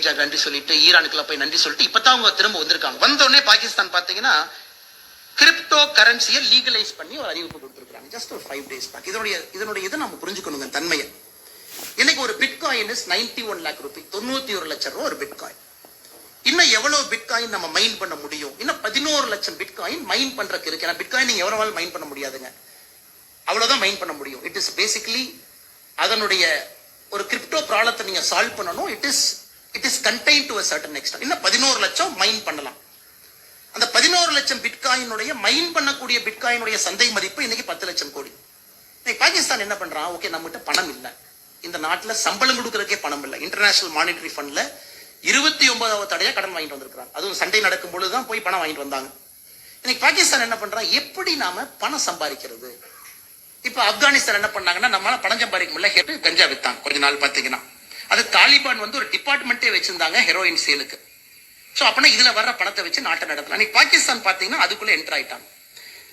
America நன்றி சொல்லிட்டு, ஈரானுக்குள்ள போய் நன்றி சொல்லிட்டு இப்பதான் அவங்க திரும்ப வந்திருக்காங்க. வந்தோடனே பாகிஸ்தான் பாத்தீங்கன்னா கிரிப்டோ கரன்சியை லீகலைஸ் பண்ணி ஒரு அறிவிப்பு கொடுத்திருக்காங்க. ஜஸ்ட் ஒரு 5 days பேக். இதனுடைய இதை நம்ம புரிஞ்சுக்கணுங்க தன்மையை. இன்னைக்கு ஒரு பிட்காயின் இஸ் 91 lakh ரூபாய், 91 லட்சம் ரூபாய் ஒரு பிட்காயின். இன்னும் எவ்வளவு பிட்காயின் நம்ம மைன் பண்ண முடியும்? இன்னும் 11 லட்சம் பிட்காயின் மைன் பண்றதுக்கு இருக்கு. ஏன்னா பிட்காயின் நீங்க எவ்வளவு மைன் பண்ண முடியாதுங்க, அவ்வளவுதான் மைன் பண்ண முடியும். இட் இஸ் பேசிக்கலி அதனுடைய ஒரு கிரிப்டோ ப்ராப்ளத்தை நீங்க சால்வ் பண்ணணும். It is contain to a certain extent. இன்னும் 11 லட்சம் மைன் பண்ணலாம். அந்த 11 லட்சம் பிட்காயினுடைய மைன் பண்ணக்கூடிய பிட்காயினுடைய சந்தை மதிப்பு இன்னைக்கு 10 லட்சம் கோடி. இன்னைக்கு பாகிஸ்தான் என்ன பண்றான்? ஓகே, நம்மகிட்ட பணம் இல்லை, இந்த நாட்டுல சம்பளம் கொடுக்கறதுக்கே பணம் இல்லை. இன்டர்நேஷனல் மானிட்டரி ஃபண்ட்ல 29வது தடையா கடன் வாங்கிட்டு வந்திருக்காங்க. அதுவும் சண்டை நடக்கும் பொழுதுதான் போய் பணம் வாங்கிட்டு வந்தாங்க. இன்னைக்கு பாகிஸ்தான் என்ன பண்றான்? எப்படி நாம பணம் சம்பாதிக்கிறது? இப்ப ஆப்கானிஸ்தான் என்ன பண்ணாங்கன்னா, நம்மளால பணம் சம்பாதிக்க முடியல, கேட்டு கஞ்சா வித்தாங்க. கொஞ்ச நாள் பாத்தீங்கன்னா அது தாலிபான் வந்து ஒரு டிபார்ட்மெண்ட்டே வச்சிருந்தாங்க ஹெரோயின் சேலுக்கு. சோ அப்படின்னா இதுல வர்ற பணத்தை வச்சு நாட்டை நடத்தலாம். இன்னைக்கு பாகிஸ்தான் பாத்தீங்கன்னா அதுக்குள்ள என்டர் ஆயிட்டாங்க.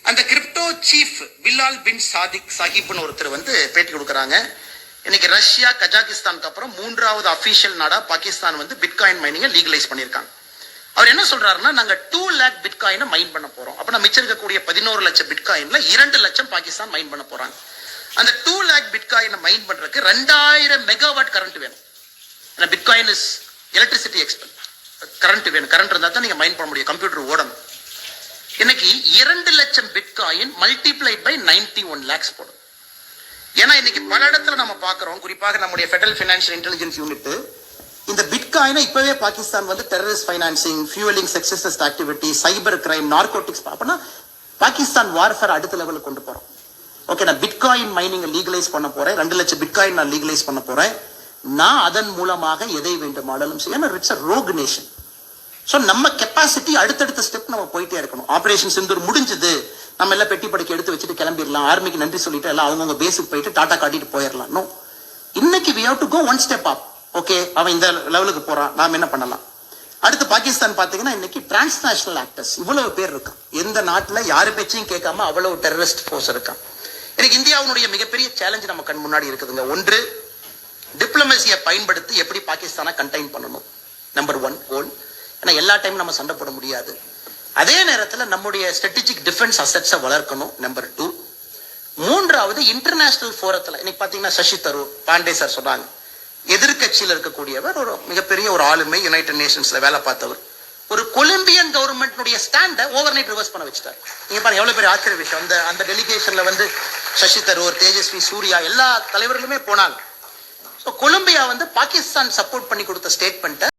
அந்த கிரிப்டோ சீஃப் பிலால் பின் சாதிக் சாஹிப்னு ஒருத்தர் வந்து பேட்டி கொடுக்குறாங்க. இன்னைக்கு ரஷ்யா கஜாகிஸ்தானுக்கு அப்புறம் 3வது அபிஷியல் நாடா பாகிஸ்தான் வந்து பிட்காயின் மைனிங்கை லீகலைஸ் பண்ணியிருக்காங்க. அவர் என்ன சொல்றாருன்னா, நாங்க 2 lakh பிட்காயினை மைன் பண்ண போறோம். அப்ப நம்ம மிச்சம் இருக்கக்கூடிய 11 லட்சம் பிட்காயின்ல 2 லட்சம் பாகிஸ்தான் மைன் பண்ண போறாங்க. அந்த 2 lakh பிட்காயினை மைன் பண்றதுக்கு 2000 மெகாவாட் கரண்ட் வேணும். Bitcoin is electricity expense. Current வேணும். கரண்ட் இருந்தா தான் நீங்க மைன் பண்ண முடியும், கம்ப்யூட்டர் ஓடணும். இன்னைக்கு 2 லட்சம் பிட்காயின் மல்டிப்ளைட் பை 91 lakhs போடும். ஏன்னா இன்னைக்கு பல இடத்துல நம்ம பாக்குறோம், குறிப்பாக நம்முடைய ஃபெடரல் ஃபினான்ஷியல் இன்டெலிஜென்ஸ் யூனிட் இந்த பிட்காயினை இப்பவே பாகிஸ்தான் வந்து terrorist financing, fueling sexist activity, cyber crime, narcotics, அப்படின்னா பாகிஸ்தான் வார்ஃபேர் அடுத்த லெவலுக்கு கொண்டு போறோம். ஓகே, நான் பிட்காயின் மைனிங் லீகலைஸ் பண்ண போறேன், 2 லட்சம் பிட்காயின் நான் லீகலைஸ் பண்ண போறேன், நான் அதன் மூலமாக எதை வேண்டுமானாலும் செய்ய. It's a rogue nation. So நம்ம கெப்பாசிட்டி அடுத்தடுத்த ஸ்டெப் நம்ம போயிட்டே இருக்கணும். ஆபரேஷன் சிந்தூர் முடிஞ்சது, நம்ம எல்லாம் பெட்டி படுக்கை எடுத்து வச்சுட்டு கிளம்பிடலாம், ஆர்மிக்கு நன்றி சொல்லிட்டு எல்லாம் அவங்கவுங்க பேஸுக்கு போயிட்டு டாட்டா காட்டிட்டு போயிடலாம். நோ, இன்னைக்கு we have to go one step up. Okay, அவன் இந்த லெவலுக்கு போறான், நாம என்ன பண்ணலாம்? அடுத்து பாகிஸ்தான் பாத்தீங்கன்னா இன்னைக்கு டிரான்ஸ்நேஷனல் ஆக்டர்ஸ் இவ்வளவு பேர் இருக்கான். எந்த நாட்டுல யாரு பேச்சையும் கேட்காம அவ்வளவு டெரரிஸ்ட் ஃபோர்ஸ் இருக்கான். எனக்கு இந்தியாவுடைய மிகப்பெரிய சேலஞ்சு நம்ம கண் முன்னாடி இருக்குதுங்க. ஒன்று, டிப்ளமசியை பயன்படுத்தி எப்படி பாகிஸ்தானை கண்டெயின் பண்ணணும். நம்பர் 1 கோல். ஏன்னா எல்லா டைமும் நம்ம சண்டை போட முடியாது. அதே நேரத்தில் நம்முடைய ஸ்ட்ராட்டஜிக் டிஃபென்ஸ் அசெட்ஸை வளர்க்கணும். நம்பர் 2. மூன்றாவது, இன்டர்நேஷனல் ஃபோரத்தில் இன்னைக்கு பார்த்தீங்கன்னா சசி தரூர் பாண்டே சார் சொன்னாங்க, எதிர்கட்சியில் இருக்கக்கூடியவர், ஒரு மிகப்பெரிய ஒரு ஆளுமை, யுனைடெட் நேஷன்ஸ்ல வேலை பார்த்தவர், ஒரு கொலம்பியன் கவர்மெண்ட்னுடைய ஸ்டாண்டை ஓவர் நைட் ரிவர்ஸ் பண்ண வச்சுட்டார். நீங்க பாருங்க எவ்வளவு பெரிய ஆச்சரிய விஷயம். அந்த டெலிகேஷன்ல வந்து சசி தரூர், தேஜஸ்வி சூர்யா எல்லா தலைவர்களுமே போனாங்க. கொலம்பியா வந்து பாகிஸ்தான் சப்போர்ட் பண்ணி கொடுத்த ஸ்டேட்மெண்ட்